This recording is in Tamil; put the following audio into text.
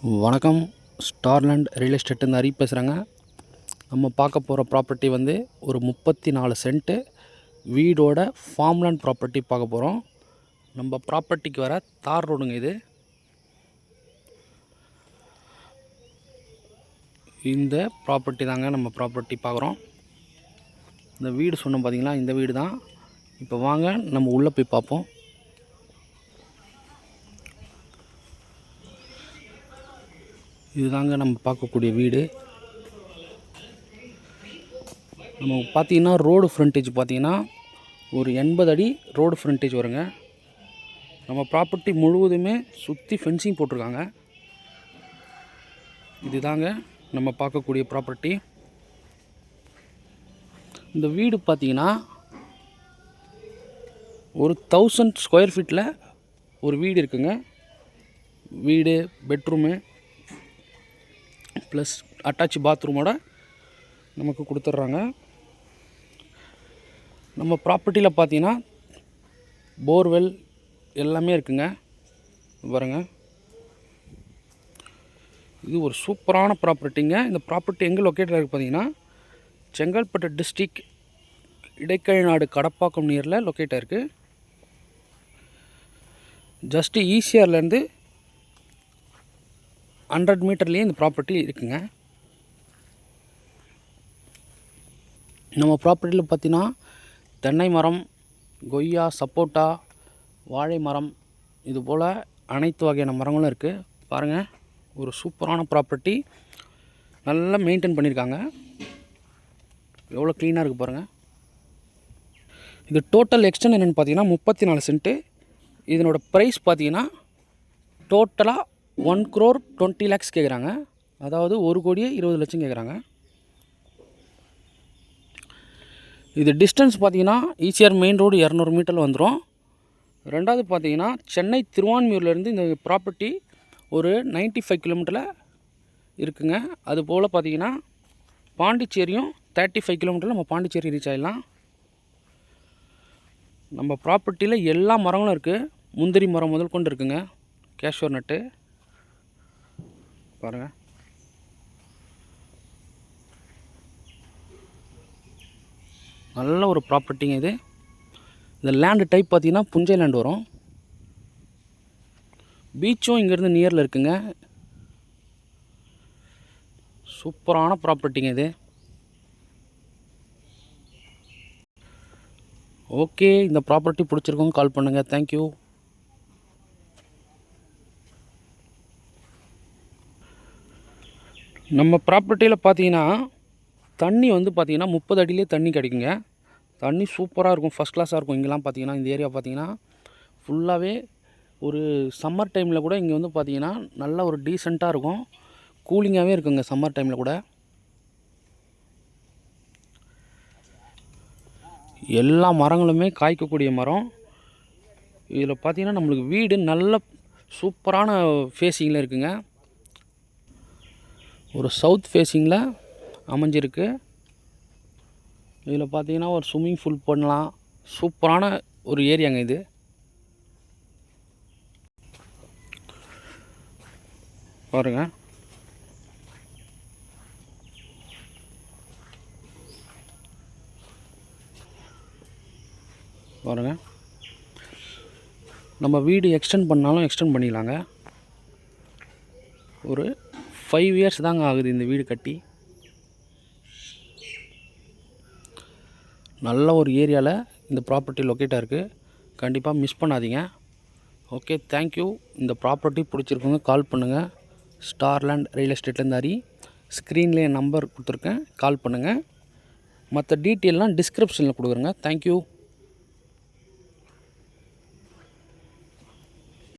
வணக்கம். ஸ்டார்லேண்ட் ரியல் எஸ்டேட்டுன்னு ஹரி பேசுகிறேங்க. நம்ம பார்க்க போகிற ப்ராப்பர்ட்டி வந்து ஒரு 34 சென்ட்டு வீடோட ஃபார்ம்லேண்ட் ப்ராப்பர்ட்டி பார்க்க போகிறோம். நம்ம ப்ராப்பர்ட்டிக்கு வர தார் ரோடுங்க இது. இந்த ப்ராப்பர்ட்டி தாங்க நம்ம ப்ராப்பர்ட்டி பார்க்குறோம். இந்த வீடு சொன்னோம் பார்த்தீங்களா, இந்த வீடு தான். இப்போ வாங்க நம்ம உள்ளே போய் பார்ப்போம். இதுதாங்க நம்ம பார்க்கக்கூடிய வீடு. நம்ம பார்த்தீங்கன்னா ரோடு ஃப்ரண்டேஜ் பார்த்தீங்கன்னா ஒரு 80 அடி ரோடு ஃப்ரண்டேஜ் வருங்க. நம்ம ப்ராப்பர்ட்டி முழுவதுமே சுற்றி ஃபென்சிங் போட்டிருக்காங்க. இதுதாங்க நம்ம பார்க்கக்கூடிய ப்ராப்பர்ட்டி. இந்த வீடு பார்த்தீங்கன்னா ஒரு 1000 ஸ்கொயர் ஃபீட்டில் ஒரு வீடு இருக்குங்க. வீடு, பெட்ரூமு ப்ளஸ் அட்டாச் பாத்ரூமோட நமக்கு கொடுத்துட்றாங்க. நம்ம ப்ராப்பர்ட்டியில் பார்த்தீங்கன்னா போர்வெல் எல்லாமே இருக்குங்க. பாருங்க, இது ஒரு சூப்பரான ப்ராப்பர்ட்டிங்க. இந்த ப்ராப்பர்ட்டி எங்கே லொக்கேட்டட் இருக்குது பார்த்தீங்கன்னா செங்கல்பட்டு டிஸ்ட்ரிக் இடைக்கழிநாடு கடப்பாக்கம் நியரில் லொக்கேட்டாக இருக்குது. ஜஸ்ட்டு ஈசிஆர்லேருந்து 100 மீட்டர்லேயே இந்த ப்ராப்பர்ட்டி இருக்குங்க. நம்ம ப்ராப்பர்ட்டியில் பார்த்தீங்கன்னா தென்னை மரம், கொய்யா, சப்போட்டா, வாழை மரம், இது போல் அனைத்து வகையான மரங்களும் இருக்குது. பாருங்கள், ஒரு சூப்பரான ப்ராப்பர்ட்டி. நல்லா மெயின்டைன் பண்ணியிருக்காங்க. எவ்வளோ க்ளீனாக இருக்குது பாருங்கள். இது டோட்டல் எக்ஸ்டென்ட் என்னென்னு பார்த்தீங்கன்னா 34 சென்ட்டு. இதனோட ப்ரைஸ் பார்த்தீங்கன்னா டோட்டலாக 1,20,00,000 கேட்குறாங்க. அதாவது 1,20,00,000 கேட்குறாங்க. இது டிஸ்டன்ஸ் பார்த்தீங்கன்னா ஈசிஆர் மெயின் ரோடு 200 மீட்டரில் வந்துடும். ரெண்டாவது பார்த்தீங்கன்னா சென்னை திருவான்மியூர்லேருந்து இந்த ப்ராப்பர்ட்டி ஒரு 95 கிலோமீட்டரில் இருக்குங்க. அதுபோல் பார்த்தீங்கன்னா பாண்டிச்சேரியும் 35 கிலோமீட்டரில் நம்ம பாண்டிச்சேரி ரீச் ஆகிடலாம். நம்ம ப்ராப்பர்ட்டியில் எல்லா மரங்களும் இருக்குது. முந்திரி மரம் முதல் கொண்டு இருக்குங்க. கேஷ்யூர் நட்டு பாருங்கள். நல்ல ஒரு ப்ராப்பர்ட்டிங்க இது. இந்த லேண்டு டைப் பார்த்தீங்கன்னா புஞ்சை லேண்ட் வரும். பீச்சும் இங்கேருந்து நியரில் இருக்குங்க. சூப்பரான ப்ராப்பர்ட்டிங்க இது. ஓகே, இந்த ப்ராப்பர்ட்டி பிடிச்சிருக்கோங்க, கால் பண்ணுங்கள். தேங்க்யூ. நம்ம ப்ராப்பர்ட்டியில் பார்த்தீங்கன்னா தண்ணி வந்து பார்த்தீங்கன்னா 30 அடியிலே தண்ணி கிடைக்குங்க. தண்ணி சூப்பராக இருக்கும், ஃபஸ்ட் கிளாஸாக இருக்கும். இங்கெல்லாம் பார்த்தீங்கன்னா இந்த ஏரியா பார்த்தீங்கன்னா ஃபுல்லாகவே ஒரு சம்மர் டைமில் கூட இங்கே வந்து பார்த்தீங்கன்னா நல்ல ஒரு டீசெண்டாக இருக்கும், கூலிங்காகவே இருக்குங்க சம்மர் டைமில் கூட. எல்லா மரங்களுமே காய்க்கக்கூடிய மரம். இதில் பார்த்தீங்கன்னா நம்மளுக்கு வீடு நல்ல சூப்பரான ஃபேஸிங்கில் இருக்குங்க. ஒரு சவுத் ஃபேஸிங்கில் அமைஞ்சிருக்கு. இதில் பார்த்தீங்கன்னா ஒரு ஸ்விம்மிங் பூல் பண்ணலாம். சூப்பரான ஒரு ஏரியாங்க இது. பாருங்க, பாருங்க. நம்ம வீடு எக்ஸ்டெண்ட் பண்ணாலும் எக்ஸ்டெண்ட் பண்ணிக்கலாங்க. ஒரு 5 இயர்ஸ் தாங்க ஆகுது இந்த வீடு கட்டி. நல்ல ஒரு ஏரியாவில் இந்த ப்ராப்பர்ட்டி லொக்கேட்டாக இருக்குது. கண்டிப்பாக மிஸ் பண்ணாதீங்க. Okay, thank you. இந்த ப்ராப்பர்ட்டி பிடிச்சிருக்கோங்க, கால் பண்ணுங்கள். ஸ்டார்லேண்ட் ரியல் எஸ்டேட்லேருந்து ஹரி. ஸ்க்ரீன்லேயே நம்பர் கொடுத்துருக்கேன், கால் பண்ணுங்கள். மற்ற டீட்டெயிலெலாம் டிஸ்கிரிப்ஷனில் கொடுக்குறேங்க. தேங்க்யூ.